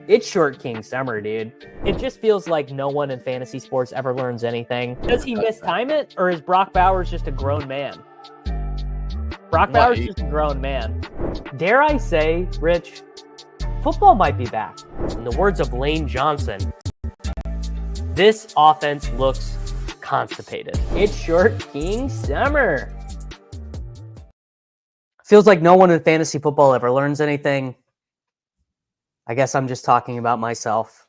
It's short king summer, dude. It just feels like no one in fantasy sports ever learns anything. Does he mistime it, or is Brock Bowers just a grown man? Brock Bowers is just a grown man. Dare I say, Rich, football might be back. In the words of Lane Johnson, this offense looks constipated. It's short king summer. Feels like no one in fantasy football ever learns anything. I guess I'm just talking about myself.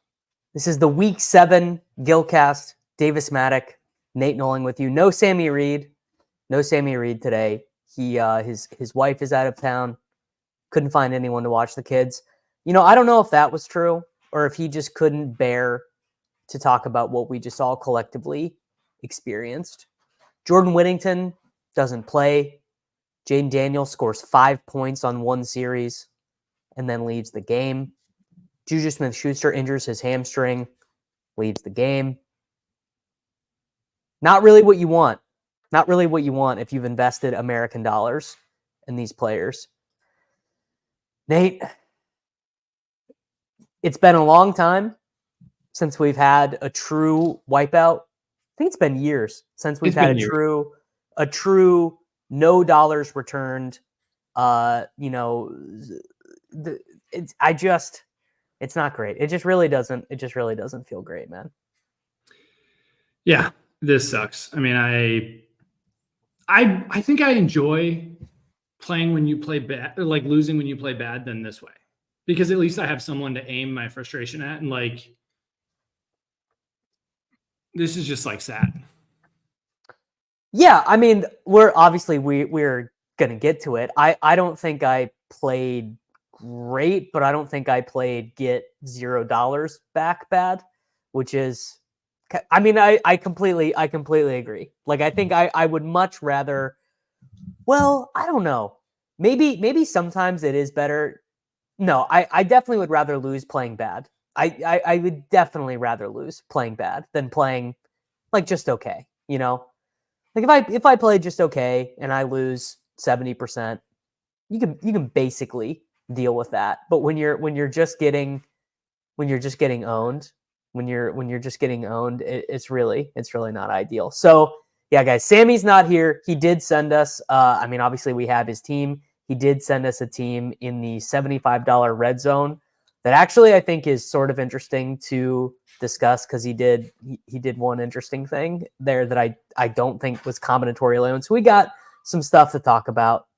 This is the Week 7 Gillcast. Davis Mattek, Nate Nohling with you. No Sammy Reid. No Sammy Reid today. His wife is out of town. Couldn't find anyone to watch the kids. You know, I don't know if that was true or if he just couldn't bear to talk about what we just all collectively experienced. Jordan Whittington doesn't play. Jaden Daniels scores 5 points on one series and then leaves the game. Juju Smith-Schuster injures his hamstring, leaves the game. Not really what you want. Not really what you want if you've invested American dollars in these players. Nate, it's been a long time since we've had a true wipeout. I think it's been years since we've had a true no dollars returned. It's not great. It just really doesn't feel great, man. Yeah, this sucks. I mean, I think I enjoy playing when you play bad, like losing when you play bad than this way, because at least I have someone to aim my frustration at. And like, this is just like sad. Yeah. I mean, we're going to get to it. I don't think I played great, but I don't think I played get $0 back bad, which is, I mean, I completely agree. Like, I think I would much rather, well, I don't know. Maybe sometimes it is better. No, I definitely would rather lose playing bad. I would definitely rather lose playing bad than playing like just okay, you know? Like if I play just okay and I lose 70%, you can basically deal with that. But when you're just getting owned, it's really not ideal. So yeah, guys, Sammy's not here. He did send us, I mean, obviously we have his team. He did send us a team in the $75 red zone that actually I think is sort of interesting to discuss, because he did one interesting thing there that I don't think was combinatorial owned. So we got some stuff to talk about,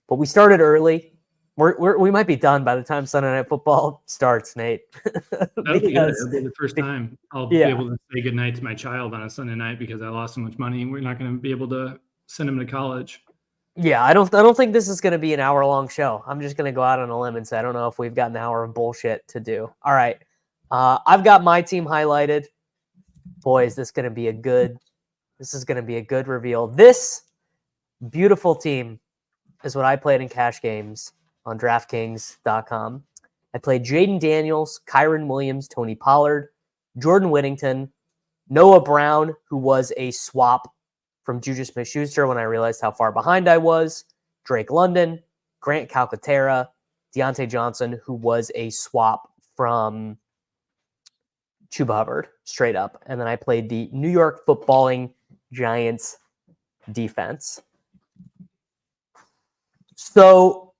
but we started early. We might be done by the time Sunday Night Football starts, Nate. That'll be good. It'll be the first time I'll be able to say goodnight to my child on a Sunday night because I lost so much money and we're not going to be able to send him to college. Yeah, I don't think this is going to be an hour-long show. I'm just going to go out on a limb and say I don't know if we've got an hour of bullshit to do. All right. I've got my team highlighted. Boys, this is going to be a good reveal. This beautiful team is what I played in cash games on DraftKings.com. I played Jaden Daniels, Kyren Williams, Tony Pollard, Jordan Whittington, Noah Brown, who was a swap from Juju Smith-Schuster when I realized how far behind I was, Drake London, Grant Calcaterra, Deontay Johnson, who was a swap from Chuba Hubbard, straight up. And then I played the New York Footballing Giants defense. So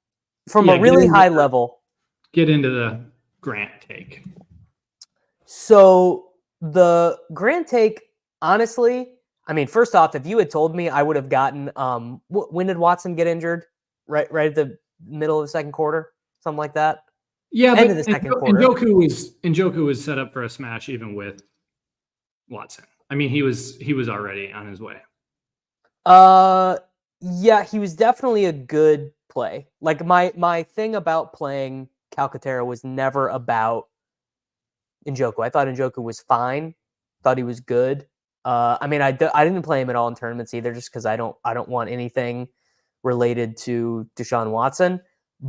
from a really high level. Get into the Grant take. So the Grant take, honestly, I mean, first off, if you had told me, I would have gotten, when did Watson get injured? Right at the middle of the second quarter, something like that. Yeah, end of the second quarter. Njoku was set up for a smash even with Watson. I mean, he was already on his way. Yeah, he was definitely a good play. Like my thing about playing Calcaterra was never about Njoku. I thought Njoku was fine. Thought he was good. I mean, I didn't play him at all in tournaments either, just because I don't want anything related to Deshaun Watson.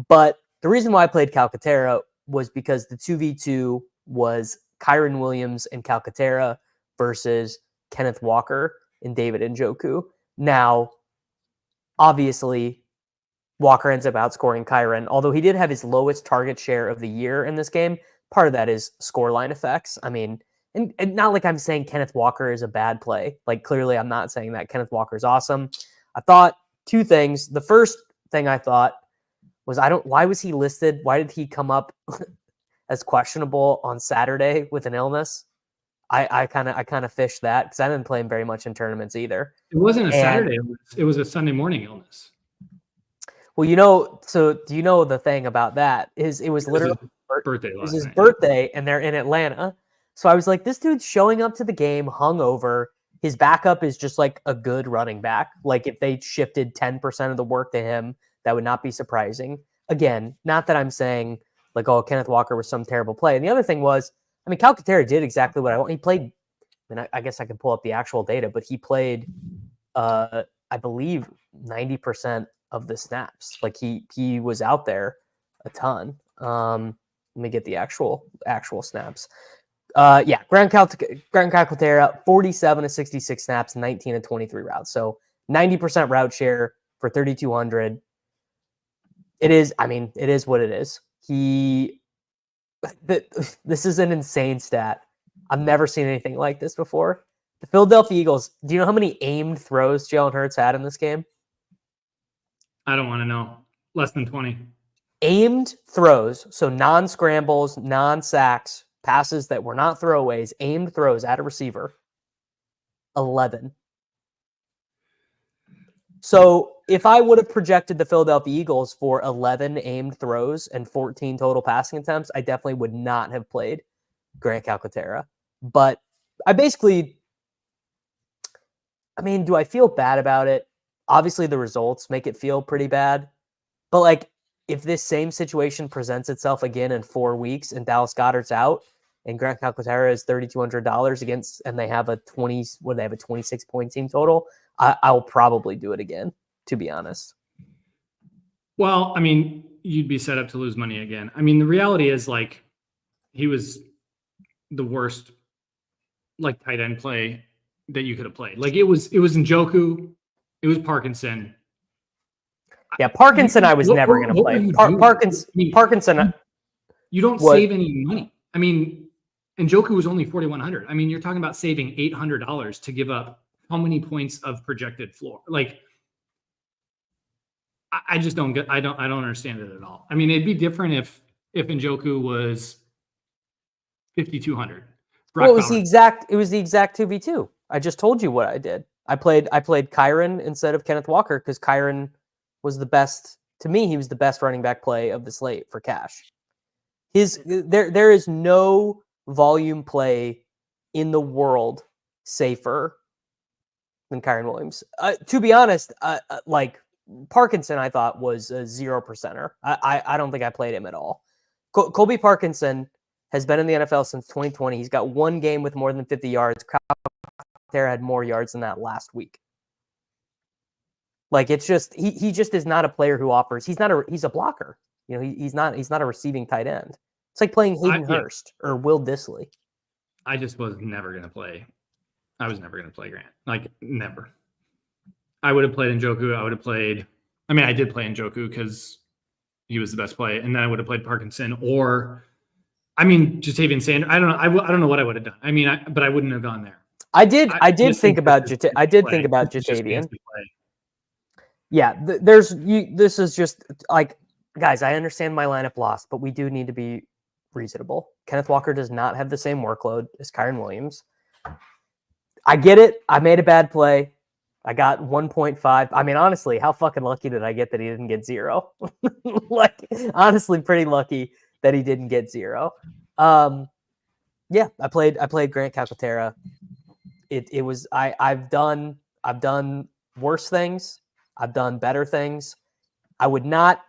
But the reason why I played Calcaterra was because the 2v2 was Kyren Williams and Calcaterra versus Kenneth Walker and David Njoku. Now, obviously, Walker ends up outscoring Kyren, although he did have his lowest target share of the year in this game. part of that is scoreline effects. I mean, and not like I'm saying Kenneth Walker is a bad play. Like, clearly I'm not saying that. Kenneth Walker is awesome. I thought two things. The first thing I thought was, why was he listed? Why did he come up as questionable on Saturday with an illness? I kind of fished that because I didn't play him very much in tournaments either. It wasn't a Saturday illness. It was a Sunday morning illness. Well, so do you know the thing about that is it was literally his birthday, and they're in Atlanta. So I was like, this dude's showing up to the game hungover. His backup is just like a good running back. Like, if they shifted 10% of the work to him, that would not be surprising. Again, not that I'm saying like, oh, Kenneth Walker was some terrible play. And the other thing was, I mean, Calcaterra did exactly what I want. He played, and I guess I can pull up the actual data, but he played, I believe, 90% of the snaps. Like, he was out there a ton. Let me get the actual snaps. Grand Calcaterra, 47 to 66 snaps, 19 to 23 routes. So 90% route share for 3,200. It is what it is. This is an insane stat. I've never seen anything like this before. The Philadelphia Eagles, do you know how many aimed throws Jalen Hurts had in this game? I don't want to know. Less than 20. Aimed throws, so non-scrambles, non-sacks, passes that were not throwaways, aimed throws at a receiver, 11. So if I would have projected the Philadelphia Eagles for 11 aimed throws and 14 total passing attempts, I definitely would not have played Grant Calcaterra. But do I feel bad about it? Obviously, the results make it feel pretty bad. But, like, if this same situation presents itself again in 4 weeks and Dallas Goedert's out and Grant Calcaterra is $3,200 against, and they have a 26-point team total, I'll probably do it again, to be honest. Well, I mean, you'd be set up to lose money again. I mean, the reality is, like, he was the worst, like, tight end play that you could have played. Like, it was Njoku, it was Parkinson. Yeah, Parkinson I was never going to play. Parkinson. You don't save any money. I mean, Njoku was only 4,100. I mean, you're talking about saving $800 to give up how many points of projected floor? Like, I just don't get. I don't understand it at all. I mean, it'd be different if Njoku was 5,200. Well, it was the exact 2v2. I just told you what I did. I played Kyren instead of Kenneth Walker because Kyren was the best. To me, he was the best running back play of the slate for cash. There is no volume play in the world safer than Kyren Williams. To be honest, like Parkinson, I thought was a 0%er. I don't think I played him at all. Colby Parkinson has been in the NFL since 2020. He's got one game with more than 50 yards. Calcaterra had more yards than that last week. Like, it's just he just is not a player who offers. He's a blocker. You know, he's not a receiving tight end. It's like playing Hayden Hurst or Will Dissly. I just was never going to play. I was never going to play Grant. Like, never. I would have played Njoku. I did play Njoku because he was the best play. And then I would have played Parkinson or, Jatavian Sanders. I don't know. I don't know what I would have done. But I wouldn't have gone there. I did think about Jatavian. Yeah, this is just like, guys, I understand my lineup lost, but we do need to be reasonable. Kenneth Walker does not have the same workload as Kyren Williams. I get it. I made a bad play. I got 1.5. I mean, honestly, how fucking lucky did I get that he didn't get 0? Like, honestly, pretty lucky that he didn't get 0. Yeah, I played Grant Calcaterra. It was I've done worse things. I've done better things. I would not.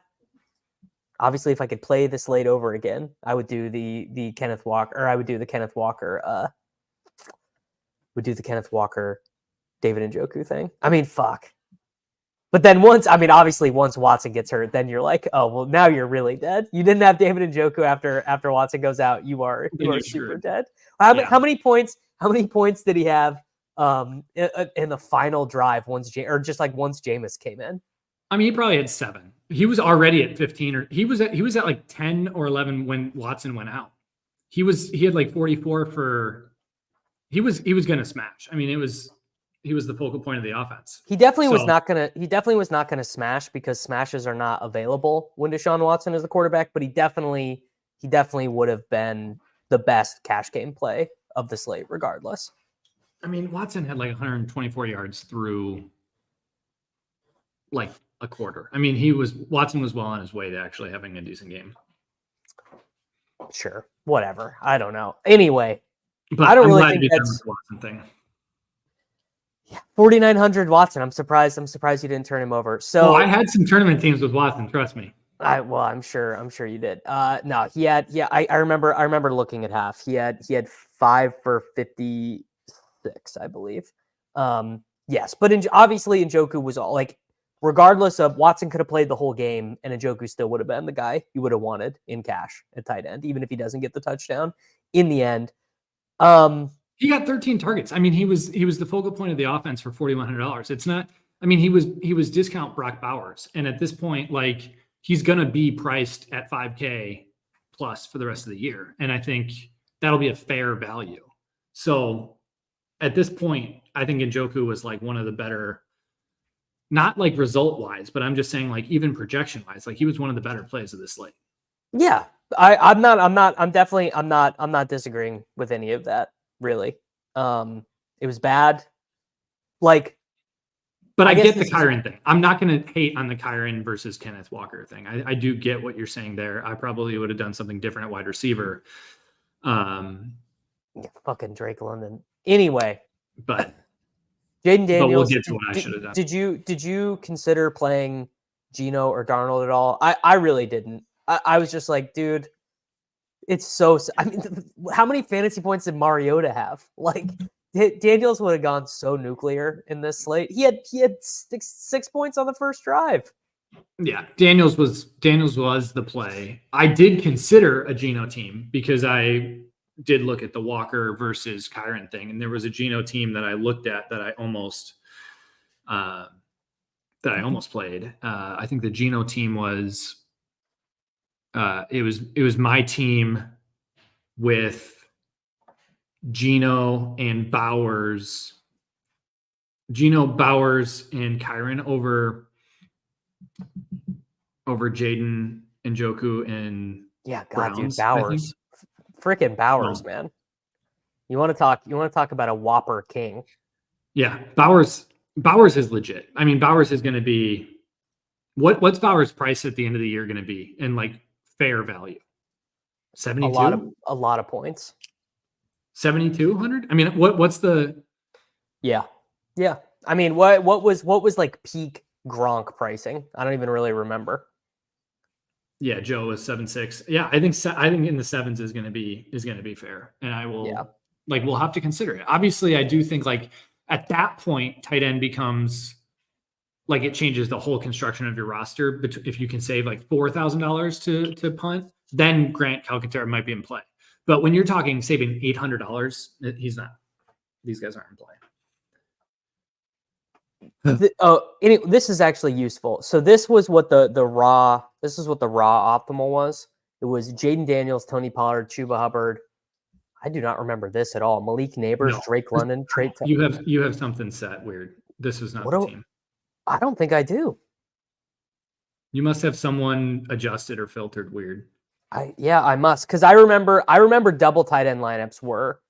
Obviously, if I could play the slate over again, I would do the Kenneth Walker, or I would do the Kenneth Walker. David Njoku thing. I mean, fuck. But then once Watson gets hurt, then you're like, oh well, now you're really dead. You didn't have David Njoku after Watson goes out. You are super dead. How many points did he have in the final drive once Jameis came in? I mean, he probably had 7. He was already at 15, or he was at like 10 or 11 when Watson went out. he had like 44 for. He was going to smash. I mean, he was the focal point of the offense. He definitely was not gonna smash because smashes are not available when Deshaun Watson is the quarterback. But he definitely would have been the best cash game play of the slate, regardless. I mean, Watson had like 124 yards through like a quarter. I mean, Watson was well on his way to actually having a decent game. Sure, whatever. I don't know. Anyway, but I don't I'm really glad think you did that's the Watson thing. Yeah, 4,900 Watson. I'm surprised you didn't turn him over. So I had some tournament teams with Watson. Trust me. I'm sure you did. No, he had. Yeah, I remember looking at half. He had 5 for 56, I believe. Yes, but obviously Njoku was all like, regardless of Watson could have played the whole game and Njoku still would have been the guy you would have wanted in cash at tight end, even if he doesn't get the touchdown in the end. He got 13 targets. I mean, he was the focal point of the offense for $4,100. It's not. I mean, he was discount Brock Bowers, and at this point, like, he's gonna be priced at $5K plus for the rest of the year, and I think that'll be a fair value. So at this point, I think Njoku was like one of the better, not like result wise, but I'm just saying like even projection wise, like he was one of the better plays of this slate. Yeah, I'm not disagreeing with any of that. Really, it was bad. Like, but I get the Kyren thing. I'm not going to hate on the Kyren versus Kenneth Walker thing. I do get what you're saying there. I probably would have done something different at wide receiver. Fucking Drake London. Anyway, but Jaden Daniels. But we'll get to what I should have done. Did you consider playing Geno or Darnold at all? I really didn't. I was just like, dude, it's so. I mean, how many fantasy points did Mariota have? Like, Daniels would have gone so nuclear in this slate. He had 6 points on the first drive. Yeah, Daniels was the play. I did consider a Geno team because I did look at the Walker versus Kyren thing, and there was a Geno team that I looked at that I almost played. I think the Geno team was. It was my team with Geno and Bowers and Kyren over Jaden and Njoku and Browns, dude, Bowers, freaking Bowers, man. You want to talk about a whopper king? Yeah, Bowers is legit. I mean, Bowers is going to be what's Bowers' price at the end of the year going to be in like fair value? 72. A lot of points. 7,200. I mean, what's the? Yeah. I mean, what was like peak Gronk pricing? I don't even really remember. Yeah, Joe was 7.6. Yeah, I think in the sevens is going to be fair, and I will we'll have to consider it. Obviously, I do think like at that point, tight end becomes like it changes the whole construction of your roster. But if you can save like $4,000 to punt, then Grant Calcaterra might be in play. But when you're talking saving $800, he's not. These guys aren't in play. This is actually useful. So this was what the raw optimal was. It was Jaden Daniels, Tony Pollard, Chuba Hubbard. I do not remember this at all. Malik Neighbors, no. Drake London, Trey. You have something set weird. This is not the team. I don't think I do. You must have someone adjusted or filtered weird. I must, because I remember double tight end lineups were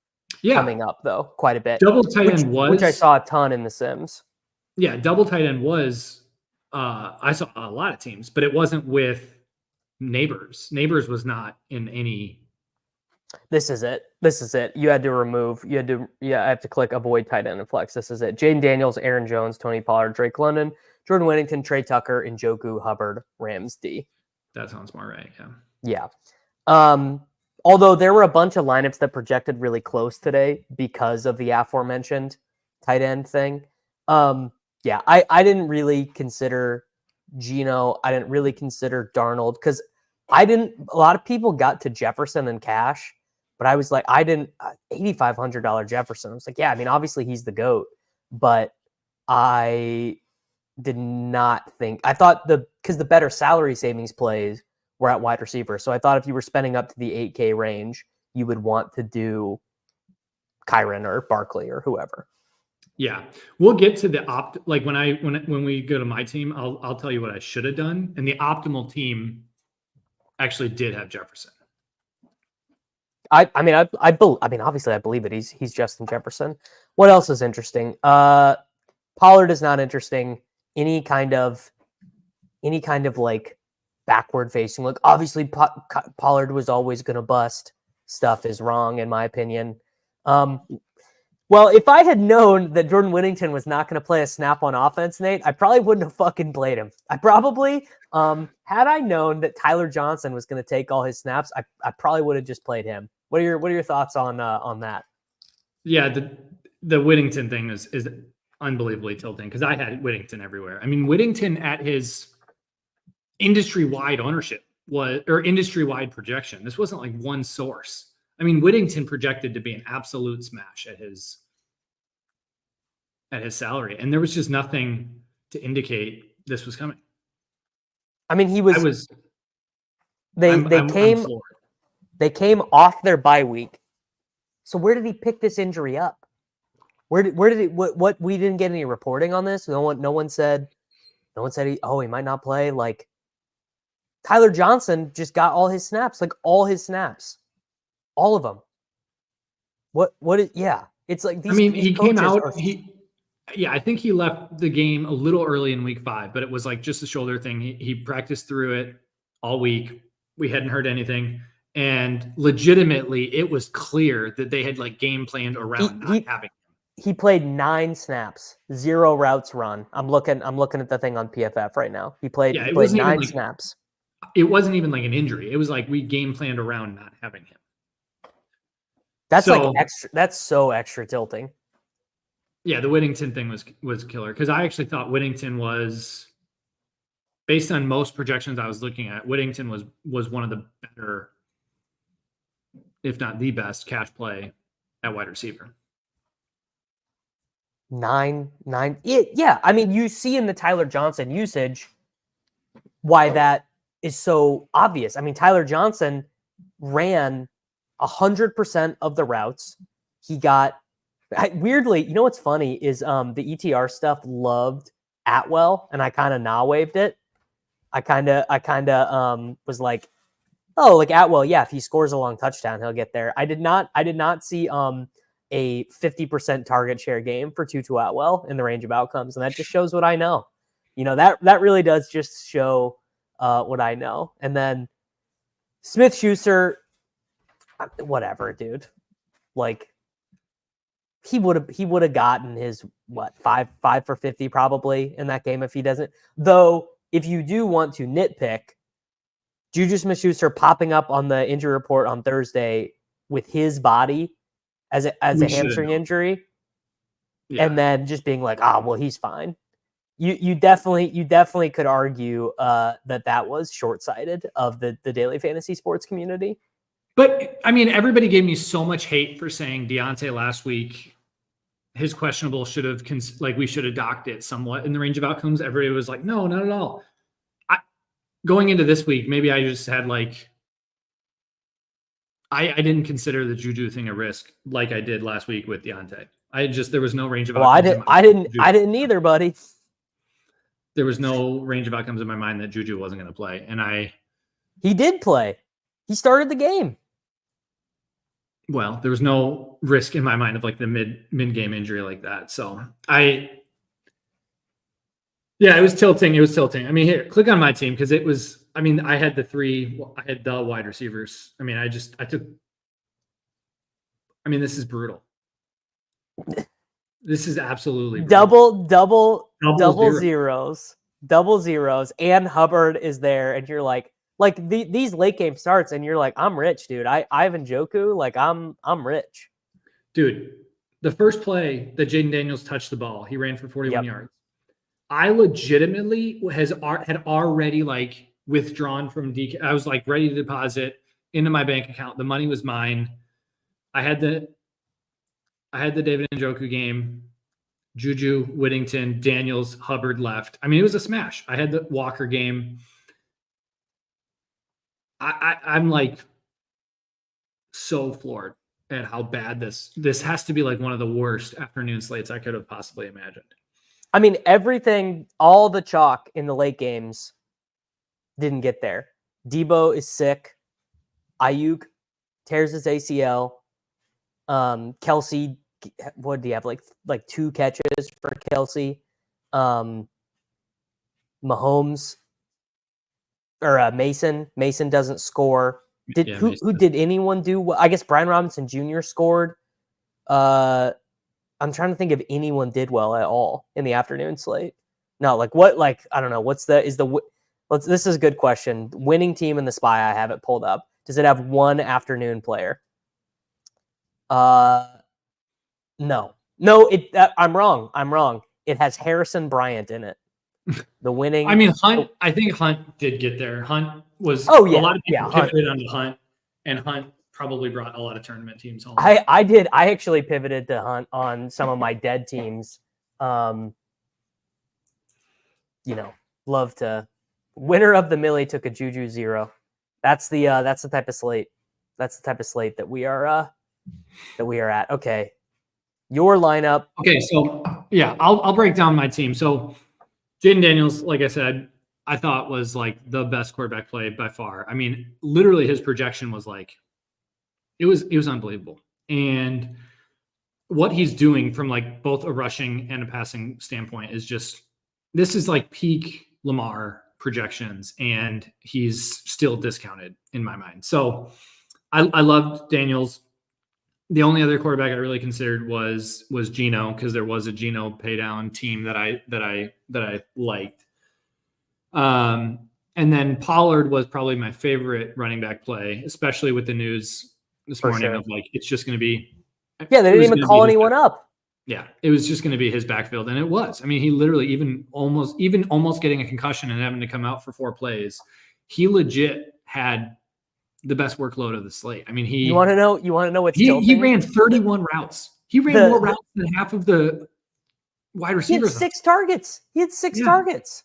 coming up though quite a bit. Double tight end which I saw a ton in the Sims. Yeah, double tight end was I saw a lot of teams, but it wasn't with Neighbors. Neighbors was not in any. This is it. You had to I have to click avoid tight end and flex. This is it. Jaden Daniels, Aaron Jones, Tony Pollard, Drake London, Jordan Whittington, Trey Tucker, Njoku, Hubbard, Rams D. That sounds more right. Yeah. Although there were a bunch of lineups that projected really close today because of the aforementioned tight end thing. I didn't really consider Geno. I didn't really consider Darnold because a lot of people got to Jefferson and cash, but I was like, $8,500 Jefferson. I was like, yeah, I mean, obviously he's the GOAT, but I did not think, I thought because the better salary savings plays were at wide receiver. So I thought if you were spending up to the 8K range, you would want to do Kyron or Barkley or whoever. Yeah, we'll get to the like when we go to my team, I'll tell you what I should have done, and the optimal team actually did have Jefferson. I mean, obviously I believe it. He's Justin Jefferson. What else is interesting? Pollard is not interesting. Any kind of like backward facing, like obviously Pollard was always going to bust stuff is wrong in my opinion. Well, if I had known that Jordan Whittington was not going to play a snap on offense, Nate, I probably wouldn't have fucking played him. I probably, had I known that Tyler Johnson was going to take all his snaps, I probably would have just played him. What are your thoughts on that? Yeah, the Whittington thing is unbelievably tilting because I had Whittington everywhere. I mean, Whittington at his industry-wide ownership or industry-wide projection. This wasn't like one source. I mean, Whittington projected to be an absolute smash at his salary, and there was just nothing to indicate this was coming. I mean, they came off their bye week. So where did he pick this injury up? Where did he what we didn't get any reporting on this? No one said he might not play. Like Tyler Johnson just got all his snaps, all of them. It's like these. I mean, he came out. I think he left the game a little early in week 5, but it was like just a shoulder thing. He practiced through it all week. We hadn't heard anything, and legitimately, it was clear that they had like game planned around not having him. He played 9 snaps, 0 routes run. I'm looking at the thing on PFF right now. He played 9 snaps. It wasn't even like an injury. It was like we game planned around not having him. That's like extra. That's so extra tilting. Yeah, the Whittington thing was killer because I actually thought Whittington was, based on most projections I was looking at, Whittington was one of the better, if not the best, cash play at wide receiver. 9. Yeah. I mean, you see in the Tyler Johnson usage why that is so obvious. I mean, Tyler Johnson ran 100% of the routes. He got weirdly, you know what's funny is the ETR stuff loved Atwell, and I kind of waved it. I kind of was like, oh, like Atwell, yeah, if he scores a long touchdown, he'll get there. I did not see a 50% target share game for Tutu Atwell in the range of outcomes, and that just shows what I know. You know, that really does just show what I know. And then Smith-Schuster, whatever, dude. Like he would have gotten his 5 for 50 probably in that game if he doesn't. Though if you do want to nitpick, Juju Smith-Schuster popping up on the injury report on Thursday with his body as a hamstring injury, and then just being like, well, he's fine. You definitely could argue that was short-sighted of the daily fantasy sports community. But I mean, everybody gave me so much hate for saying Deontay last week. His questionable should have we should have docked it somewhat in the range of outcomes. Everybody was like, no, not at all. Going into this week, maybe I just had I didn't consider the Juju thing a risk like I did last week with Deontay. There was no range of outcomes. I didn't either, buddy. There was no range of outcomes in my mind that Juju wasn't going to play, and he did play. He started the game. Well, there was no risk in my mind of like the mid-game injury like that. So it was tilting. I mean, here, click on my team because it was, I mean, I had the wide receivers. I mean, this is brutal. This is absolutely brutal. double zeros, and Hubbard is there, and you're like these late game starts, and you're like, I'm rich, dude. Ivan Njoku, like I'm rich, dude. The first play that Jaden Daniels touched the ball, he ran for 41 yards. I legitimately had already withdrawn from DK. I was ready to deposit into my bank account. The money was mine. I had the David Njoku game, Juju, Whittington, Daniels, Hubbard left. I mean, it was a smash. I had the Walker game. I'm so floored at how bad this has to be like one of the worst afternoon slates I could have possibly imagined. I mean, everything, all the chalk in the late games didn't get there. Debo is sick. Ayuk tears his ACL. Kelsey, what do you have? Like 2 catches for Kelsey. Mahomes or Mason doesn't score. Who did anyone do? I guess Brian Robinson Jr. scored. I'm trying to think if anyone did well at all in the afternoon slate. No, like what? Like I don't know. This is a good question. Winning team in the SPY, I have it pulled up. Does it have one afternoon player? No. I'm wrong. It has Harrison Bryant in it. The winning. I mean, Hunt. I think Hunt did get there. Hunt was. Oh yeah, a lot of people pivoted onto Hunt, and Hunt probably brought a lot of tournament teams home. I did. I actually pivoted to Hunt on some of my dead teams. Love to. Winner of the Millie took a Juju 0. That's the type of slate. That's the type of slate that we are at. Okay, your lineup. Okay, so yeah, I'll break down my team. So Jaden Daniels, like I said, I thought was like the best quarterback play by far. I mean, literally his projection was like, it was unbelievable. And what he's doing from like both a rushing and a passing standpoint is just, this is like peak Lamar projections, and he's still discounted in my mind. So I loved Daniels. The only other quarterback I really considered was Geno, because there was a Geno pay down team that I liked. And then Pollard was probably my favorite running back play, especially with the news this morning of like, it's just going to be. Yeah, they didn't even call anyone up. Yeah, it was just going to be his backfield, and it was. I mean, he literally even almost getting a concussion and having to come out for 4 plays, he legit had the best workload of the slate. I mean, you want to know what's tilting? He ran 31 routes. He ran more routes than half of the wide receivers. He had 6 targets. Targets.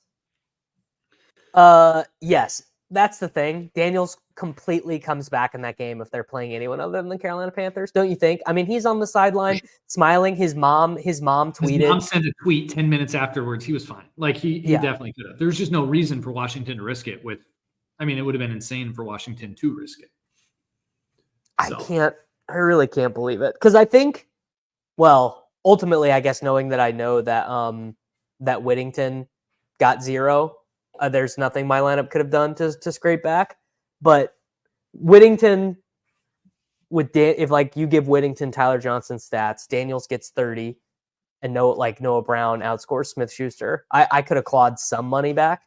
Yes, that's the thing. Daniels completely comes back in that game if they're playing anyone other than the Carolina Panthers, don't you think? I mean, he's on the sideline smiling. His mom tweeted. His mom sent a tweet 10 minutes afterwards. He was fine. Like he definitely could have. There's just no reason for Washington to risk it with. I mean, it would have been insane for Washington to risk it. So. I really can't believe it. Because I think, well, ultimately, I guess knowing that I know that that Whittington got 0, there's nothing my lineup could have done to scrape back. But Whittington, if like you give Whittington Tyler Johnson stats, Daniels gets 30, and Noah Brown outscores Smith-Schuster. I could have clawed some money back.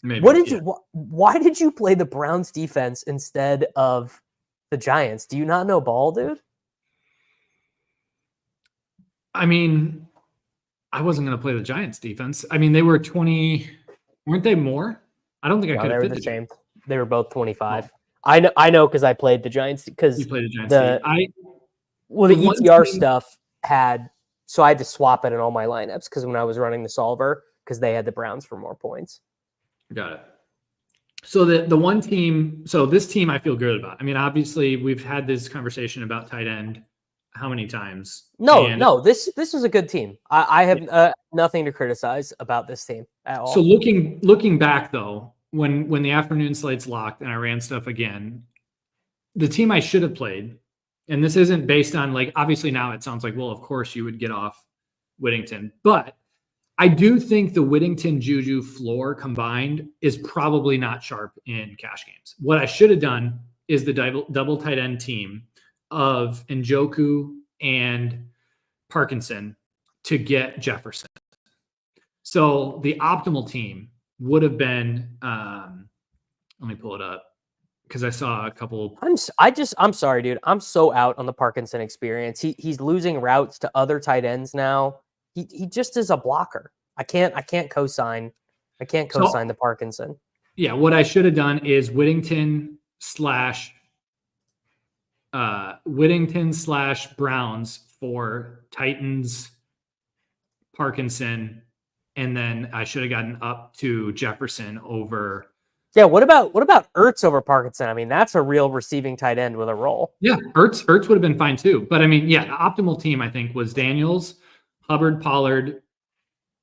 Maybe, why did you play the Browns defense instead of the Giants? Do you not know ball, dude? I mean, I wasn't going to play the Giants defense. I mean, they were 20, weren't they more? I don't think I could have fit the same. They were both 25. Oh. I know because I played the Giants because you played the Giants. The ETR stuff had, so I had to swap it in all my lineups because when I was running the solver, because they had the Browns for more points. Got it. So the one team, so this team I feel good about. I mean, obviously we've had this conversation about tight end how many times? No, this was a good team. I have nothing to criticize about this team at all. So looking back though, when the afternoon slate's locked and I ran stuff again, the team I should have played, and this isn't based on like, obviously now it sounds like, well, of course you would get off Whittington, but I do think the Whittington Juju floor combined is probably not sharp in cash games. What I should have done is the double tight end team of Njoku and Parkinson to get Jefferson. So the optimal team would have been, let me pull it up because I saw a couple. I'm sorry, dude. I'm so out on the Parkinson experience. He's losing routes to other tight ends now. He just is a blocker. I can't co-sign. I can't co-sign the Parkinson. Yeah, what I should have done is Whittington / Browns for Titans, Parkinson, and then I should have gotten up to Jefferson over Yeah, what about Ertz over Parkinson? I mean, that's a real receiving tight end with a role. Yeah, Ertz would have been fine too. But I mean, yeah, the optimal team I think was Daniels, Hubbard, Pollard,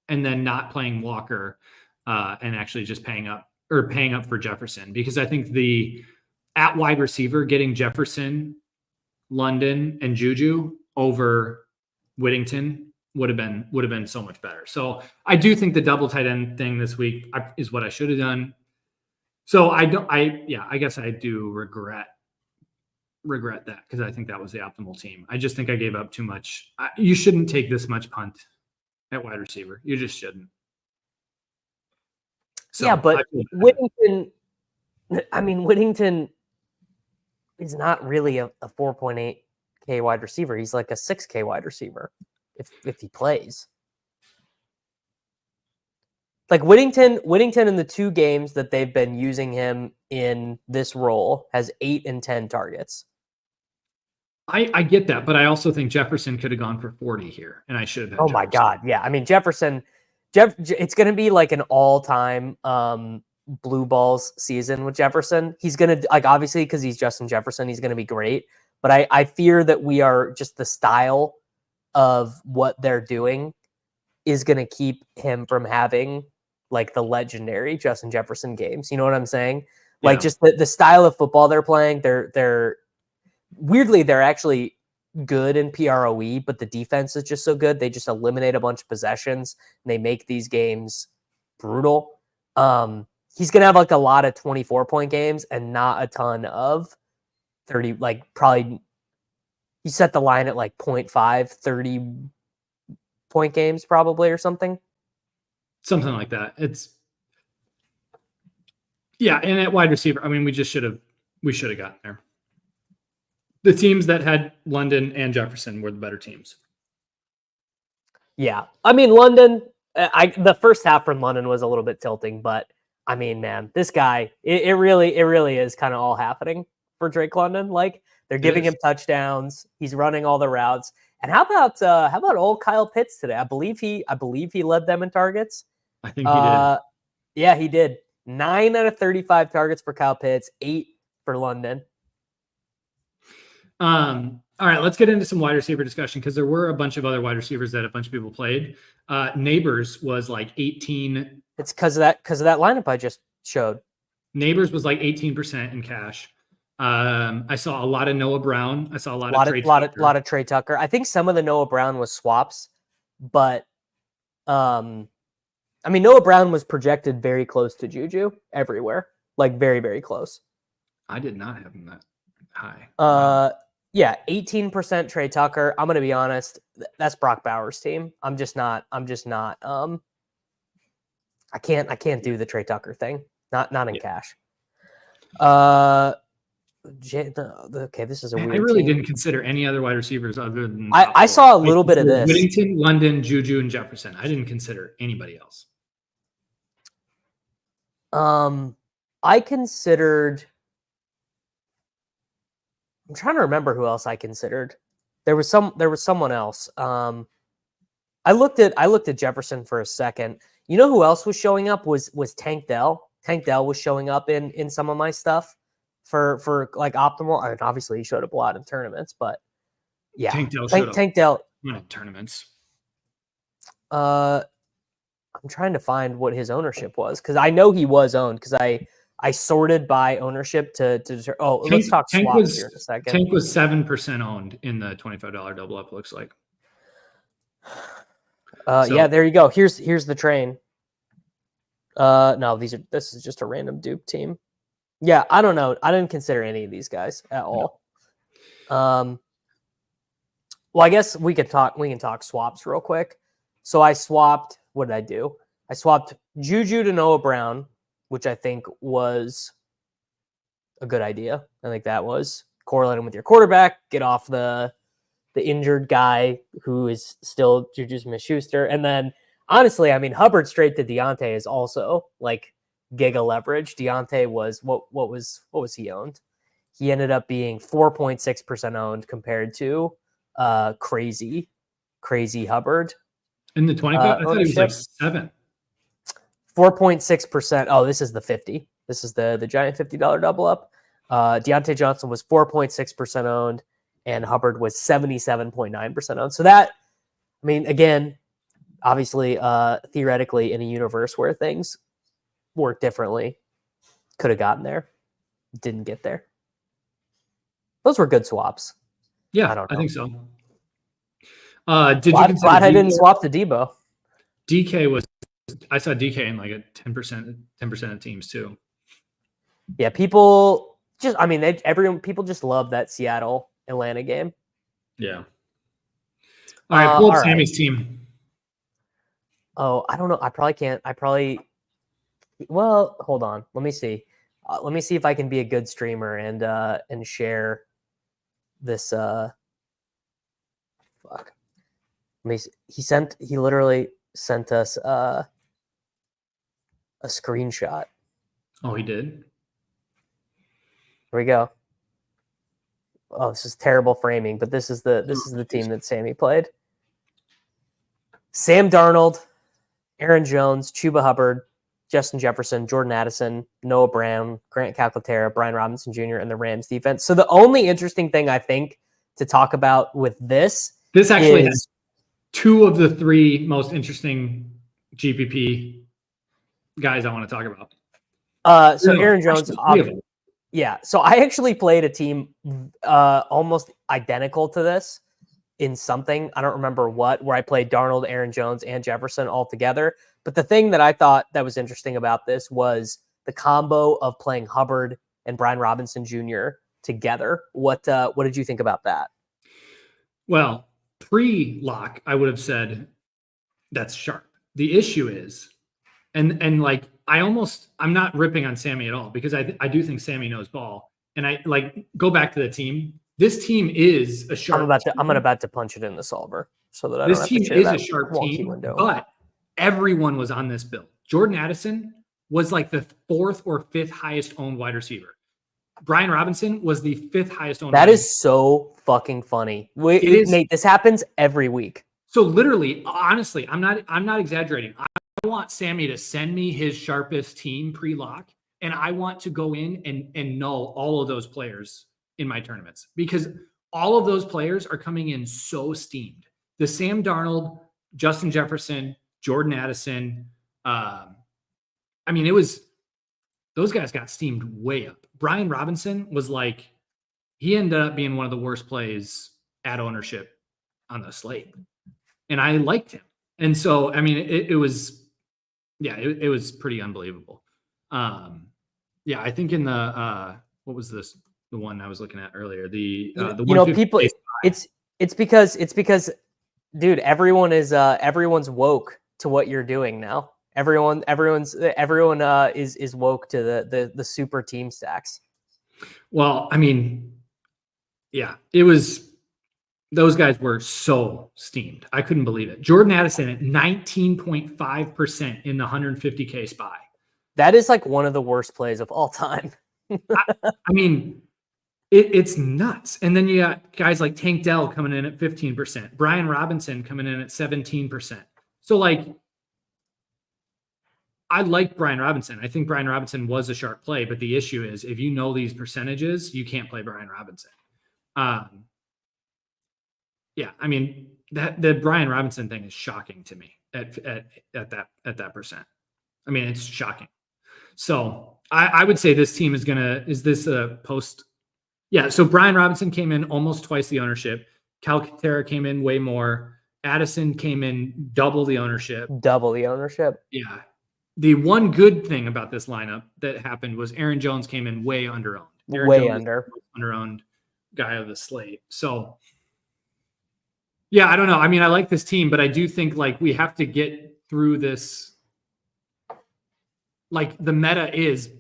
and then not playing Walker, and actually just paying up for Jefferson, because I think at wide receiver getting Jefferson, London, and Juju over Whittington would have been so much better. So I do think the double tight end thing this week is what I should have done. So I guess I do regret that, because I think that was the optimal team. I just think I gave up too much. You shouldn't take this much punt at wide receiver. You just shouldn't. So, yeah, but Whittington is not really a 4.8K wide receiver. He's like a 6K wide receiver if he plays. Like Whittington in the 2 games that they've been using him in this role has 8 and 10 targets. I get that, but I also think Jefferson could have gone for 40 here, and I should have had Jefferson. My God. Yeah. I mean, it's going to be like an all-time blue balls season with Jefferson. He's going to, like, obviously, because he's Justin Jefferson, he's going to be great. But I fear that we are just the style of what they're doing is going to keep him from having like the legendary Justin Jefferson games. You know what I'm saying? Like just the style of football they're playing. They're weirdly, they're actually good in PROE, but the defense is just so good. They just eliminate a bunch of possessions and they make these games brutal. He's going to have like a lot of 24-point games and not a ton of 30, like probably you set the line at like 0.5, 30-point games probably or something. Something like that. And at wide receiver, I mean, we should have gotten there. The teams that had London and Jefferson were the better teams. Yeah. I mean, London, the first half from London was a little bit tilting, but I mean, man, this guy, it really is kind of all happening for Drake London. Like they're giving him touchdowns. He's running all the routes. And how about old Kyle Pitts today? I believe he led them in targets. I think he did. Yeah, he did. 9 out of 35 targets for Kyle Pitts, 8 for London. All right, let's get into some wide receiver discussion, because there were a bunch of other wide receivers that a bunch of people played. Neighbors was like 18. It's because of that lineup I just showed. Neighbors was like 18% in cash. I saw a lot of Noah Brown. I saw a lot of Trey Tucker. I think some of the Noah Brown was swaps, but I mean, Noah Brown was projected very close to Juju everywhere, like very, very close. I did not have him that high. Yeah, 18% Trey Tucker. I'm going to be honest. That's Brock Bowers' team. I'm just not. I can't do the Trey Tucker thing. Not in cash. Okay, this is a weird. I really team. didn't consider any other wide receivers other than. I saw a little bit of this. Whittington, London, Juju, and Jefferson. I didn't consider anybody else. I considered. I'm trying to remember who else I considered. There was someone else. I looked at Jefferson for a second. You know who else was showing up was Tank Dell. Tank Dell was showing up in some of my stuff for like optimal. I mean, obviously he showed up a lot in tournaments, but yeah, Tank Dell showed up in tournaments. I'm trying to find what his ownership was, because I know he was owned, because I sorted by ownership to let's talk swaps here in a second. Tank was 7% owned in the $25 double up, looks like. Yeah, there you go. Here's the train. No, this is just a random dupe team. Yeah, I don't know. I didn't consider any of these guys at all. No. Well, I guess we can talk swaps real quick. So I swapped. What did I do? I swapped Juju to Noah Brown, which I think was a good idea. I think that was correlating with your quarterback. Get off the injured guy who is still Juju Smith-Schuster. And then, honestly, I mean, Hubbard straight to Deontay is also like giga leverage. Deontay was, what was he owned? He ended up being 4.6% owned compared to crazy Hubbard. In the 25, I thought he was like 7. 4.6%. Oh, this is the 50. This is the giant $50 double up. Deontay Johnson was 4.6% owned, and Hubbard was 77.9% owned. So that, I mean, again, obviously, theoretically, in a universe where things work differently, could have gotten there, didn't get there. Those were good swaps. Yeah, I think so. Glad I didn't swap to Debo. DK was, I saw DK in like a 10% of teams too. Yeah, people just, I mean, people just love that Seattle Atlanta game. Yeah. All right, pull up Sammy's team. Oh, I don't know. I probably can't. Well, hold on. Let me see. Let me see if I can be a good streamer and share this. Fuck. He literally sent us a screenshot. Oh, he did? Here we go. Oh, this is terrible framing, but this is the team that Sammy played. Sam Darnold, Aaron Jones, Chuba Hubbard, Justin Jefferson, Jordan Addison, Noah Brown, Grant Calcaterra, Brian Robinson Jr., and the Rams defense. So the only interesting thing I think to talk about with this actually has two of the three most interesting GPP guys I want to talk about. So Aaron Jones, yeah. So I actually played a team almost identical to this in something. I don't remember what, where I played Darnold, Aaron Jones, and Jefferson all together. But the thing that I thought that was interesting about this was the combo of playing Hubbard and Brian Robinson Jr. together. What did you think about that? Well, pre-lock, I would have said that's sharp. The issue is, and like, I'm not ripping on Sammy at all, because I do think Sammy knows ball. And I like, go back to the team. This team is a sharp team. I'm about to punch it in the solver so that I this don't have team to is a sharp team, window. But everyone was on this build. Jordan Addison was like the 4th or 5th highest owned wide receiver. Brian Robinson was the 5th highest owned. That is so fucking funny. Nate, this happens every week. So literally, honestly, I'm not exaggerating. I want Sammy to send me his sharpest team pre-lock, and I want to go in and null all of those players in my tournaments, because all of those players are coming in so steamed. The Sam Darnold, Justin Jefferson, Jordan Addison. I mean, those guys got steamed way up. Brian Robinson was like, he ended up being one of the worst plays at ownership on the slate. And I liked him. And so, I mean, it was pretty unbelievable. Yeah, I think in the, what was this? The one I was looking at earlier, the people, it's because, dude, everyone's woke to what you're doing now. Everyone is woke to the super team stacks. Well, I mean, yeah, it was, those guys were so steamed. I couldn't believe it. Jordan Addison at 19.5% in the 150K SPY. That is like one of the worst plays of all time. I mean, it's nuts. And then you got guys like Tank Dell coming in at 15%, Brian Robinson coming in at 17%. So like, I like Brian Robinson. I think Brian Robinson was a sharp play, but the issue is, if you know these percentages, you can't play Brian Robinson. Yeah, I mean, the Brian Robinson thing is shocking to me at that percent. I mean, it's shocking. So I would say this team is this a post? Yeah. So Brian Robinson came in almost twice the ownership. Calcaterra came in way more. Addison came in double the ownership. Yeah. The one good thing about this lineup that happened was Aaron Jones came in way under-owned. Under-owned guy of the slate. So yeah, I don't know. I mean, I like this team, but I do think like we have to get through this. Like, the meta is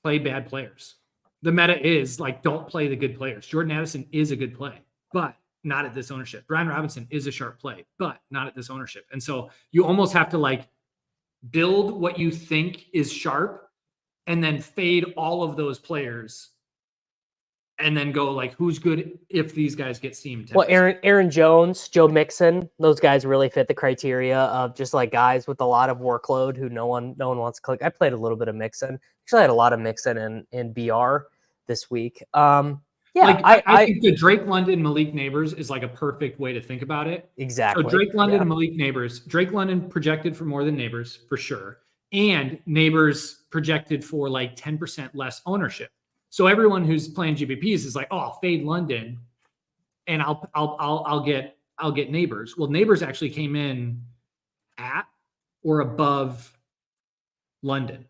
play bad players. The meta is like, don't play the good players. Jordan Addison is a good play, but not at this ownership. Brian Robinson is a sharp play, but not at this ownership. And so you almost have to like build what you think is sharp and then fade all of those players and then go like, who's good if these guys get steamed? 10%. Well, Aaron Jones, Joe Mixon, those guys really fit the criteria of just like guys with a lot of workload who no one wants to click. I played a little bit of Mixon. Actually, I had a lot of Mixon in BR this week. Yeah, like, I think the Drake London, Malik Neighbors is like a perfect way to think about it. Exactly. So Drake London and Malik Neighbors. Drake London projected for more than Neighbors for sure, and Neighbors projected for like 10% less ownership. So everyone who's playing GPPs is like, oh, fade London, and I'll get Neighbors. Well, Neighbors actually came in at or above London.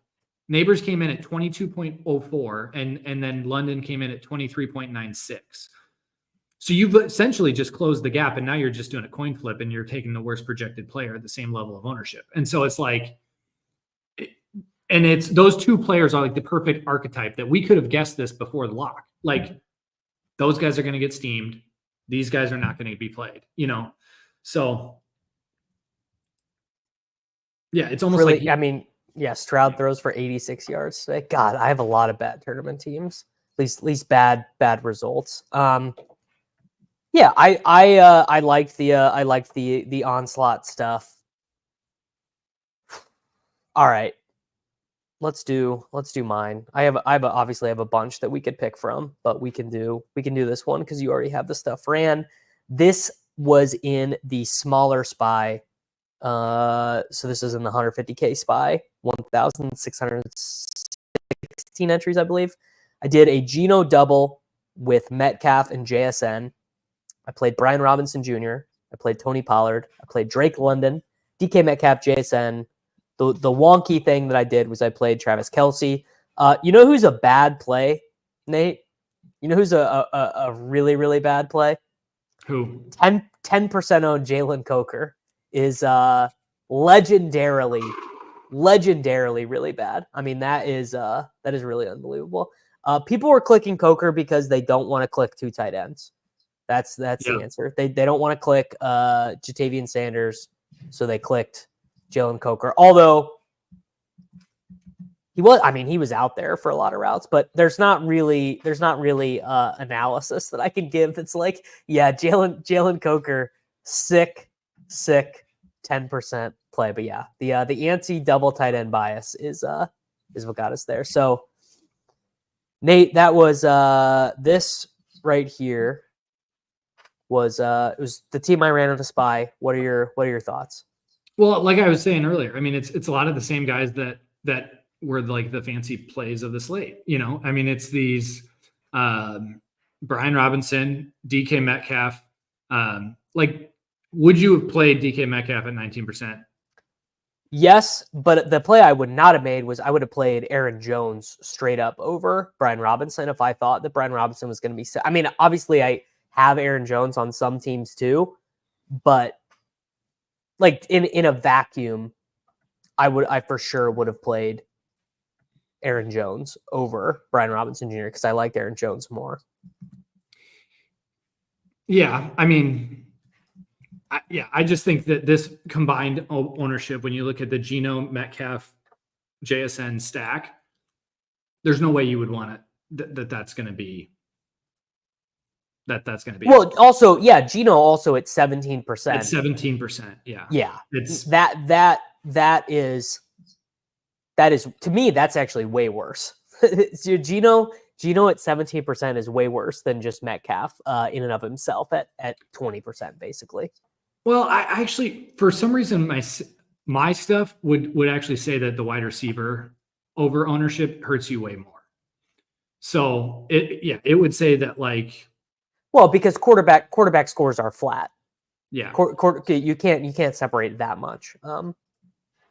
Neighbors came in at 22.04, and then London came in at 23.96. So you've essentially just closed the gap, and now you're just doing a coin flip, and you're taking the worst projected player at the same level of ownership. And so it's like, and it's those two players are like the perfect archetype that we could have guessed this before the lock. Like, those guys are going to get steamed. These guys are not going to be played, So yeah, it's almost really, like, I mean, yeah, Stroud throws for 86 yards today. God, I have a lot of bad tournament teams. At least bad results. Yeah, I liked the onslaught stuff. All right. Let's do mine. I obviously have a bunch that we could pick from, but we can do this one because you already have the stuff ran. This was in the smaller SPY. So this is in the 150K SPY, 1,616 entries, I believe. I did a Geno double with Metcalf and JSN. I played Brian Robinson Jr. I played Tony Pollard. I played Drake London, DK Metcalf, JSN. The wonky thing that I did was I played Travis Kelce. You know who's a bad play, Nate? You know who's a really, really bad play? who? 10% owned Jalen Coker is legendarily really bad. I mean, that is really unbelievable. People were clicking Coker because they don't want to click two tight ends. That's the answer. They don't want to click Jatavian Sanders, so they clicked Jalen Coker. Although he was out there for a lot of routes, but there's not really analysis that I can give that's like, yeah, Jalen Coker, sick 10% play. But yeah, the anti double tight end bias is what got us there. So Nate, that was this right here was it was the team I ran on the SPY. What are your thoughts? Well, like I was saying earlier, I mean, it's a lot of the same guys that were like the fancy plays of the slate. I mean, it's these Brian Robinson, DK Metcalf. Like, would you have played DK Metcalf at 19%? Yes, but the play I would not have made was I would have played Aaron Jones straight up over Brian Robinson if I thought that Brian Robinson was going to be. I mean, obviously I have Aaron Jones on some teams too, but like in a vacuum, I for sure would have played Aaron Jones over Brian Robinson Jr. because I liked Aaron Jones more. Yeah, I mean, I just think that this combined ownership, when you look at the Geno Metcalf JSN stack, there's no way you would want it that's going to be. That's going to be. Well, also, yeah, Geno also at 17%. At 17%, yeah. Yeah, it's that is to me that's actually way worse. So Geno at 17% is way worse than just Metcalf in and of himself at 20% basically. Well, I actually, for some reason, my stuff would actually say that the wide receiver over ownership hurts you way more. So it would say that like. Well, because quarterback scores are flat. Yeah. You can't separate that much.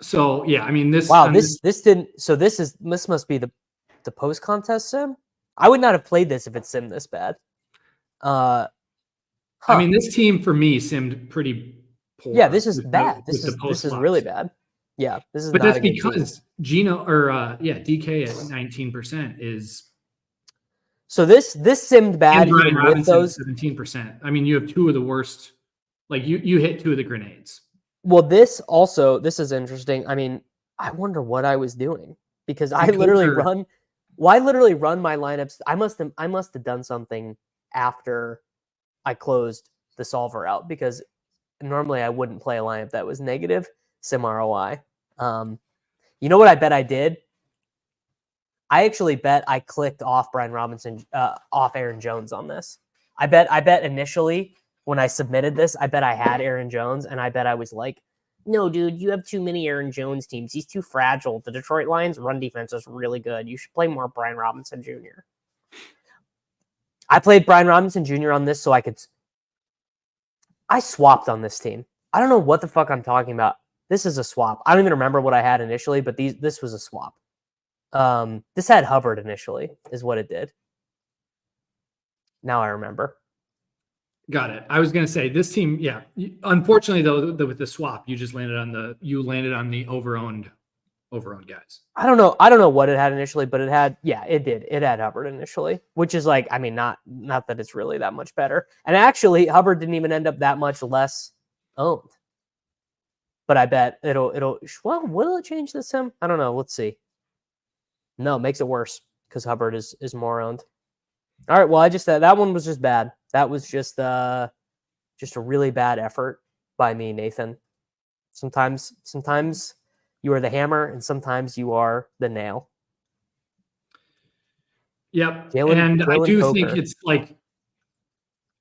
So yeah, I mean this. Wow, this didn't. So this must be the post contest sim. I would not have played this if it simmed this bad. I mean, this team for me simmed pretty poor. Yeah, this is bad. This is really bad. Yeah, this is. But that's because Geno or DK at 19% is. So this simmed bad Brian even Robinson with those 17%. I mean, you have two of the worst. Like you hit two of the grenades. Well, this is interesting. I mean, I wonder what I was doing because I literally run Well, I literally run my lineups. I must have done something after I closed the solver out, because normally I wouldn't play a lineup that was negative sim ROI. You know what I bet I did? I actually bet I clicked off Brian Robinson, off Aaron Jones on this. I bet initially when I submitted this, I bet I had Aaron Jones, and I bet I was like, no, dude, you have too many Aaron Jones teams. He's too fragile. The Detroit Lions run defense is really good. You should play more Brian Robinson Jr. I played Brian Robinson Jr. on this so I swapped on this team. I don't know what the fuck I'm talking about. This is a swap. I don't even remember what I had initially, but this was a swap. This had Hubbard initially, is what it did. Now I remember. Got it. I was going to say this team. Yeah. Unfortunately, though, with the swap, you just landed on the overowned guys. I don't know what it had initially, but it had Hubbard initially, which is like, I mean, not that it's really that much better. And actually, Hubbard didn't even end up that much less owned. But I bet will it change the sim? I don't know. Let's see. No, it makes it worse because Hubbard is more owned. All right. Well, that one was just bad. That was just a really bad effort by me, Nathan. Sometimes you are the hammer, and sometimes you are the nail. Yep. Jalen I do Coker. think it's like,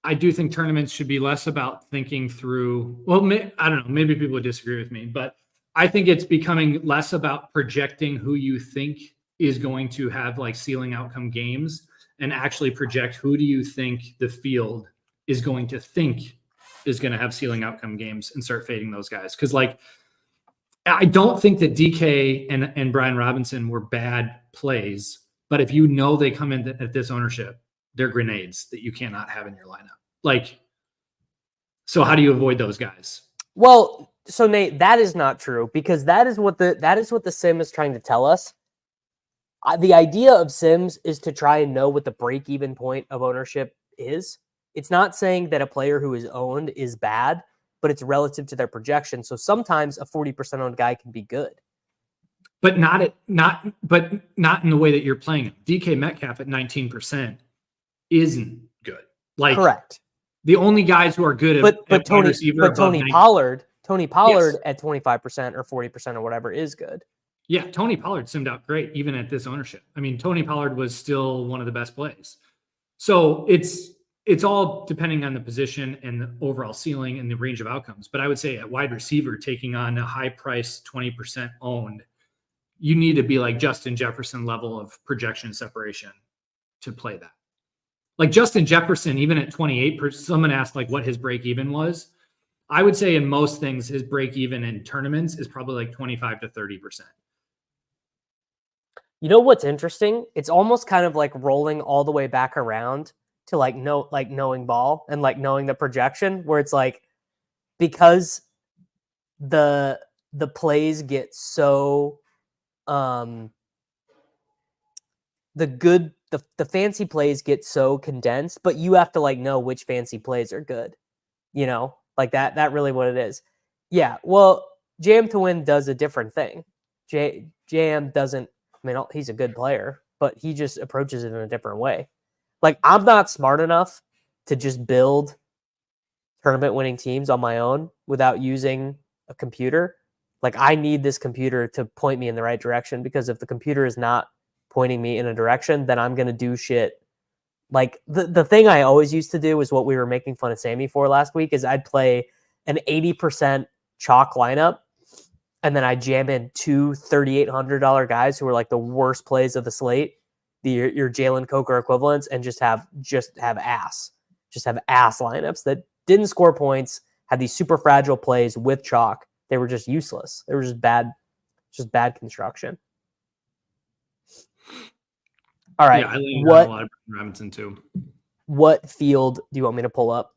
I do think tournaments should be less about thinking through. Well, I don't know. Maybe people would disagree with me, but I think it's becoming less about projecting who you think is going to have like ceiling outcome games, and actually project who do you think the field is going to think is going to have ceiling outcome games, and start fading those guys. Because like, I don't think that DK and Brian Robinson were bad plays, but if you know they come in at this ownership, they're grenades that you cannot have in your lineup. Like, so how do you avoid those guys? Well, so Nate, that is not true, because that is what the sim is trying to tell us. The idea of sims is to try and know what the break-even point of ownership is. It's not saying that a player who is owned is bad, but it's relative to their projection. So sometimes a 40% owned guy can be good, but not in the way that you're playing him. DK Metcalf at 19% isn't good. Like, correct. The only guys who are good at Tony Pollard yes, at 25% or 40% or whatever is good. Yeah, Tony Pollard simmed out great even at this ownership. I mean, Tony Pollard was still one of the best plays. So it's all depending on the position and the overall ceiling and the range of outcomes. But I would say at wide receiver, taking on a high price 20% owned, you need to be like Justin Jefferson level of projection separation to play that. Like Justin Jefferson, even at 28%, someone asked like what his break even was. I would say in most things, his break even in tournaments is probably like 25 to 30%. You know what's interesting? It's almost kind of like rolling all the way back around to knowing ball and like knowing the projection, where it's like, because the plays get so the fancy plays get so condensed, but you have to like know which fancy plays are good. You know, like that really what it is. Yeah. Well, JM to win does a different thing. JM doesn't, I mean, he's a good player, but he just approaches it in a different way. Like, I'm not smart enough to just build tournament winning teams on my own without using a computer. Like, I need this computer to point me in the right direction, because if the computer is not pointing me in a direction, then I'm going to do shit. Like, the thing I always used to do is what we were making fun of Sammy for last week, is I'd play an 80% chalk lineup, and then I jam in two $3,800 guys who are like the worst plays of the slate, your Jalen Coker equivalents, and just have ass lineups that didn't score points, had these super fragile plays with chalk. They were just useless. They were just bad construction. All right. Yeah, I lean on a lot of Robinson too. What field do you want me to pull up?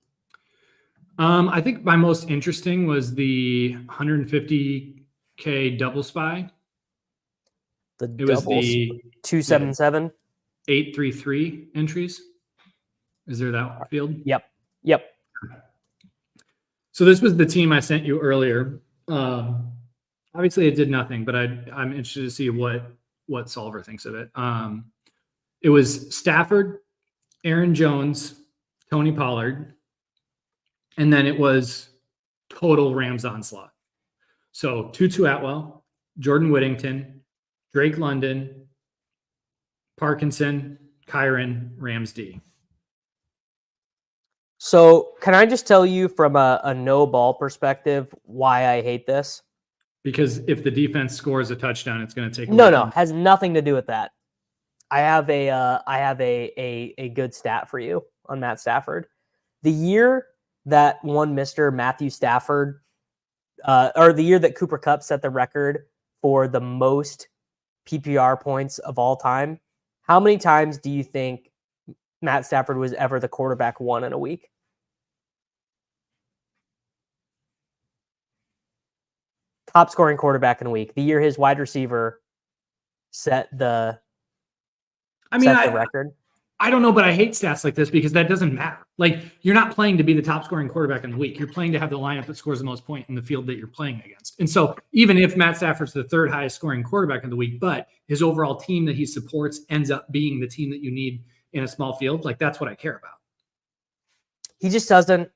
I think my most interesting was the 150K double spy. It was the 277 833 entries. Is there that field? Yep. So this was the team I sent you earlier. Obviously, it did nothing, but I'm interested to see what Solver thinks of it. It was Stafford, Aaron Jones, Tony Pollard, and then it was total Rams onslaught. So Tutu Atwell, Jordan Whittington, Drake London, Parkinson, Kyron, Rams D. So can I just tell you from a no ball perspective why I hate this? Because if the defense scores a touchdown, it's going to take no, has nothing to do with that. I have a good stat for you on Matt Stafford. The year that one Mr. Matthew Stafford, or the year that Cooper Kupp set the record for the most PPR points of all time, how many times do you think Matt Stafford was ever the quarterback one in a week? Top scoring quarterback in a week. The year his wide receiver set the record. I don't know, but I hate stats like this because that doesn't matter. Like, you're not playing to be the top scoring quarterback in the week. You're playing to have the lineup that scores the most points in the field that you're playing against. And so even if Matt Stafford's the third highest scoring quarterback in the week, but his overall team that he supports ends up being the team that you need in a small field, like, that's what I care about. He just doesn't.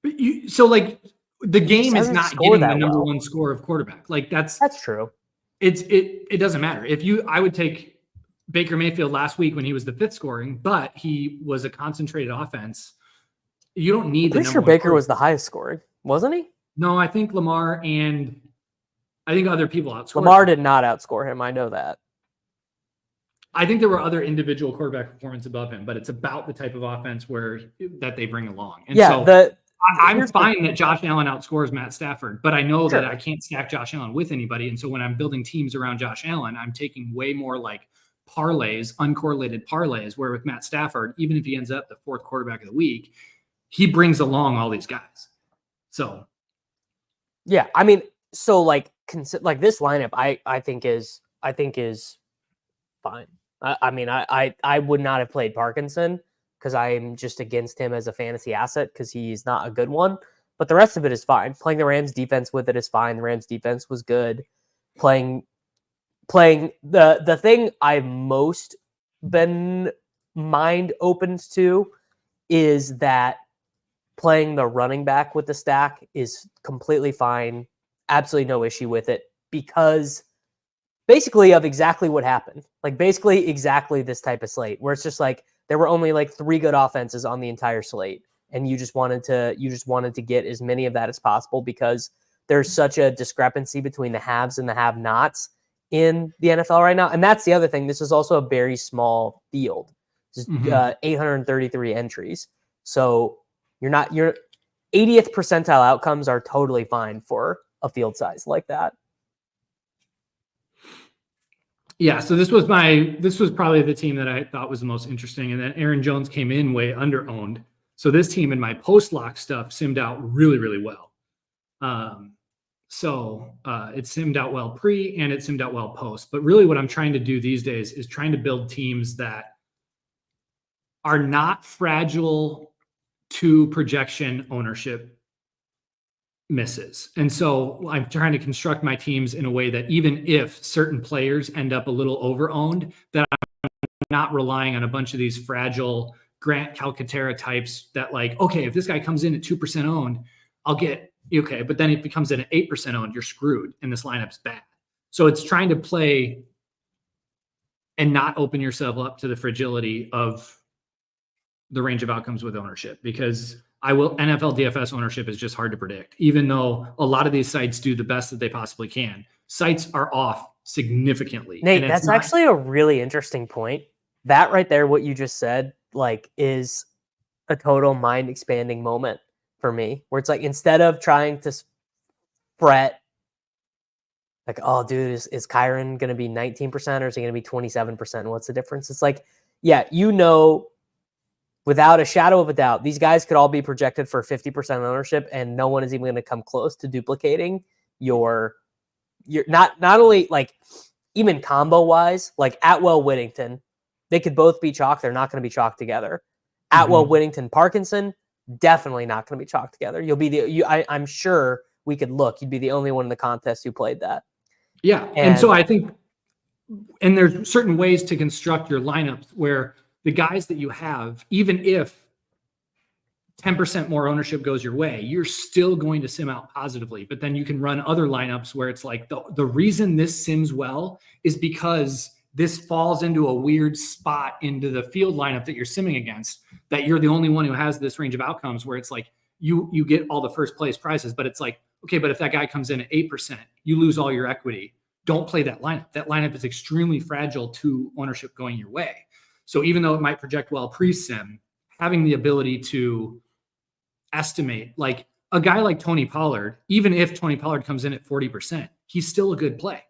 But the game is not getting the number one score of quarterback. Like, that's true. It doesn't matter. I would take Baker Mayfield last week when he was the fifth scoring, but he was a concentrated offense. You don't need I'm pretty sure Baker was the highest scoring, wasn't he? No, I think Lamar and I think other people outscored Lamar did not outscore him. I know that. I think there were other individual quarterback performance above him, but it's about the type of offense that they bring along. And I'm fine that Josh Allen outscores Matt Stafford, but I know that I can't stack Josh Allen with anybody. And so when I'm building teams around Josh Allen, I'm taking way more like parlays, uncorrelated parlays, where with Matt Stafford, even if he ends up the fourth quarterback of the week, he brings along all these guys. So, yeah, I mean, so like this lineup, I think is fine. I would not have played Parkinson because I'm just against him as a fantasy asset because he's not a good one. But the rest of it is fine. Playing the Rams defense with it is fine. The Rams defense was good. Playing the thing I've most been mind opened to is that playing the running back with the stack is completely fine. Absolutely no issue with it because basically of exactly what happened. Like basically exactly this type of slate where it's just like there were only like 3 good offenses on the entire slate. And you just wanted to get as many of that as possible because there's such a discrepancy between the haves and the have-nots in the NFL right now. And that's the other thing. This is also a very small field. This is 833 entries. So your 80th percentile outcomes are totally fine for a field size like that. Yeah, so this was probably the team that I thought was the most interesting. And then Aaron Jones came in way under-owned. So this team in my post-lock stuff simmed out really, really well. So it simmed out well pre and it simmed out well post. But really what I'm trying to do these days is trying to build teams that are not fragile to projection ownership misses. And so I'm trying to construct my teams in a way that even if certain players end up a little over-owned, that I'm not relying on a bunch of these fragile Grant Calcaterra types that like, okay, if this guy comes in at 2% owned, I'll get, okay, but then if it comes in at 8% owned, you're screwed and this lineup's bad. So it's trying to play and not open yourself up to the fragility of the range of outcomes with ownership, because NFL DFS ownership is just hard to predict. Even though a lot of these sites do the best that they possibly can, sites are off significantly. Nate, that's actually a really interesting point. That right there, what you just said, like, is a total mind expanding moment for me, where it's like, instead of trying to fret, like, oh, dude, is Kyron going to be 19% or is he going to be 27%? What's the difference? It's like, yeah, without a shadow of a doubt, these guys could all be projected for 50% ownership, and no one is even going to come close to duplicating your not only like even combo wise, like Atwell Whittington, they could both be chalk. They're not going to be chalked together. Atwell Whittington Parkinson, definitely not going to be chalked together. You'll be I'm sure we could look. You'd be the only one in the contest who played that. Yeah, and so I think and there's certain ways to construct your lineups where the guys that you have, even if 10% more ownership goes your way, you're still going to sim out positively. But then you can run other lineups where it's like the reason this sims well is because this falls into a weird spot into the field lineup that you're simming against, that you're the only one who has this range of outcomes where it's like you get all the first place prizes, but it's like, okay, but if that guy comes in at 8%, you lose all your equity. Don't play that lineup. That lineup is extremely fragile to ownership going your way. So even though it might project well pre-sim, having the ability to estimate, like a guy like Tony Pollard, even if Tony Pollard comes in at 40%, he's still a good play.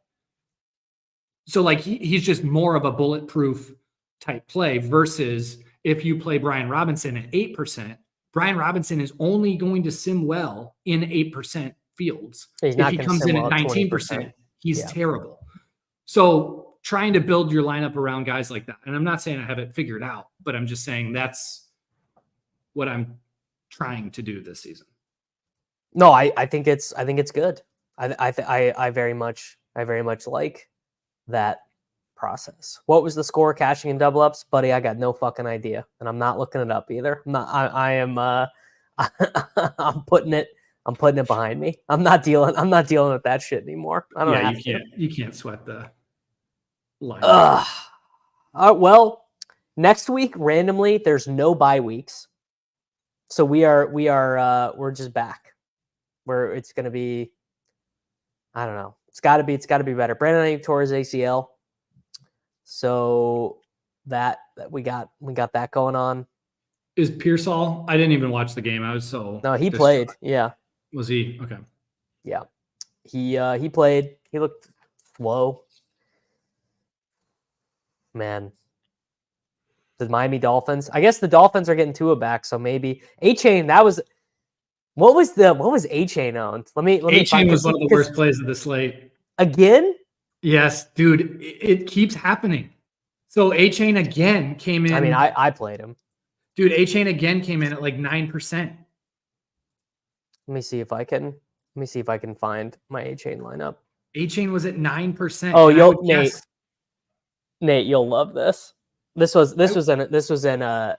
So like he's just more of a bulletproof type play versus if you play Brian Robinson at 8%, Brian Robinson is only going to sim well in 8% fields. He's not if he comes in well at 19%, he's terrible. So trying to build your lineup around guys like that. And I'm not saying I have it figured out, but I'm just saying that's what I'm trying to do this season. No, I think it's good. I very much like that process. What was the score cashing in double ups, buddy? I got no fucking idea, and I'm not looking it up either. I am. I'm putting it behind me. I'm not dealing with that shit anymore. I don't. Yeah, you can't sweat the line. Well, next week randomly, there's no bye weeks, so we're just back. Where it's going to be, I don't know. It's got to be better. Brandon Ayuk tore his ACL, so that we got that going on. Is Pearsall? I didn't even watch the game. I was so he played. Yeah, was he okay? Yeah, he played. He looked slow. Man, the Miami Dolphins. I guess the Dolphins are getting Tua back, so maybe A-Chain. That was. What was A-Chain owned? Let me. A-Chain was one of the worst plays of the slate. Again? Yes, dude. It keeps happening. So A-Chain again came in. I mean, I played him. Dude, A-Chain again came in at like 9%. Let me see if I can find my A-Chain lineup. A-Chain was at 9%. Oh, Nate, you'll love this. This was in a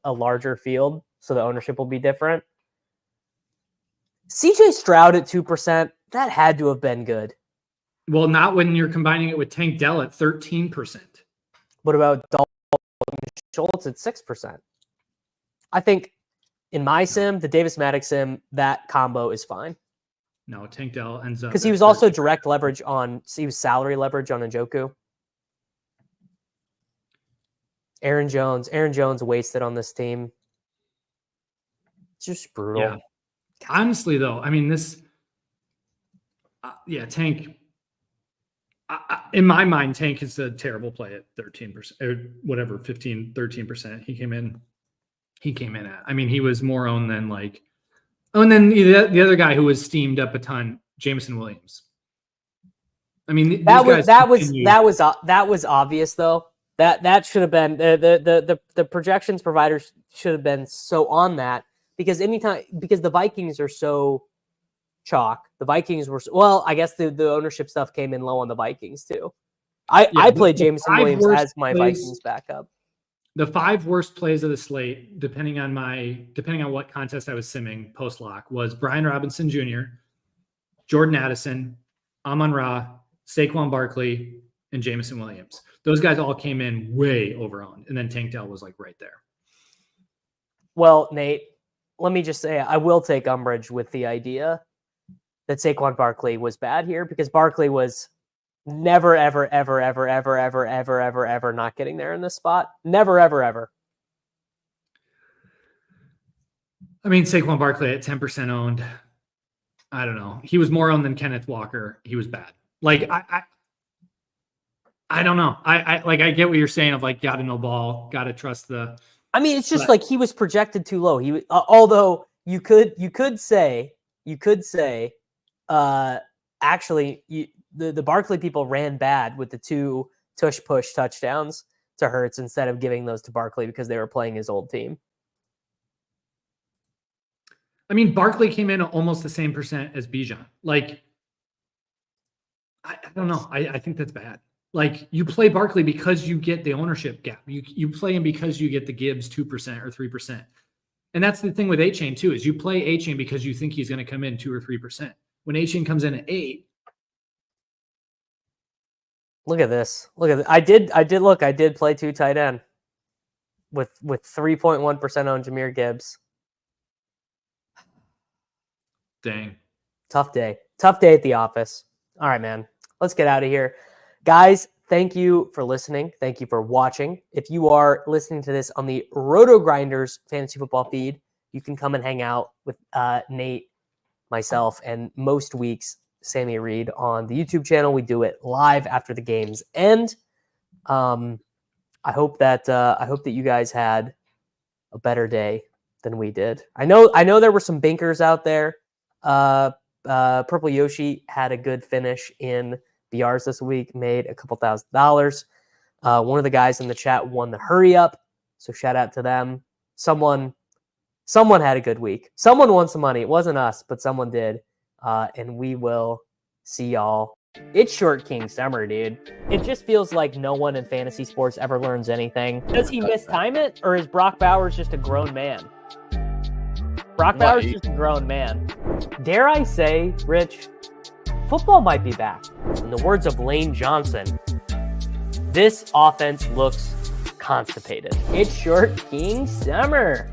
larger field, so the ownership will be different. CJ Stroud at 2%, that had to have been good. Well, not when you're combining it with Tank Dell at 13%. What about Dalton Schultz at 6%? I think in my sim, the Davis Mattek sim, that combo is fine. No, Tank Dell ends up because he was also direct leverage he was salary leverage on Njoku. Aaron Jones wasted on this team. It's just brutal. Yeah. Honestly, though, I mean, Tank, in my mind, Tank is a terrible play at 13% or whatever, 13%. He came in at, I mean, he was more owned than like, and then the other guy who was steamed up a ton, Jameson Williams. I mean, that was obvious though. That should have been the projections providers should have been so on that because the Vikings are so chalk. The Vikings were I guess the ownership stuff came in low on the Vikings too. I played Jameson Williams as my Vikings backup. The 5 worst plays of the slate, depending on what contest I was simming post lock, was Brian Robinson Jr., Jordan Addison, Amon-Ra, Saquon Barkley, and Jameson Williams. Those guys all came in way over-owned, and then Tank Dell was like right there. Well, Nate, let me just say I will take umbrage with the idea that Saquon Barkley was bad here because Barkley was never, ever, ever, ever, ever, ever, ever, ever, ever not getting there in this spot. Never, ever, ever. I mean, Saquon Barkley at 10% owned. I don't know. He was more owned than Kenneth Walker. He was bad. Like, I don't know. I get what you're saying of like, got to know ball, got to trust the. I mean, it's just like he was projected too low. He although you could say, actually, the Barkley people ran bad with the 2 tush push touchdowns to Hurts instead of giving those to Barkley because they were playing his old team. I mean, Barkley came in almost the same percent as Bijan. Like, I don't know. I think that's bad. Like, you play Barkley because you get the ownership gap. You play him because you get the Gibbs 2% or 3%. And that's the thing with A-Chain too, is you play A-Chain because you think he's going to come in 2 or 3%. When A-Chain comes in at 8. Look at this. Look at this. I did play 2 tight end with 3.1% on Jahmyr Gibbs. Dang. Tough day. Tough day at the office. All right, man. Let's get out of here. Guys, thank you for listening. Thank you for watching. If you are listening to this on the rotogrinders fantasy football feed, you can come and hang out with Nate, myself, and most weeks, Sammy Reid on the YouTube channel. We do it live after the games end. I hope that you guys had a better day than we did. I know there were some binkers out there. Purple Yoshi had a good finish in BRs this week, made a couple $1,000s. One of the guys in the chat won the hurry up, so shout out to them. Someone had a good week. Someone won some money. It wasn't us, but someone did. And we will see y'all. It's Short King Summer, dude. It just feels like no one in fantasy sports ever learns anything. Does he mistime it, or is Brock Bowers just a grown man? Brock Bowers is just a grown man. Dare I say, Rich, football might be back. In the words of Lane Johnson, this offense looks constipated. It's Short King Summer.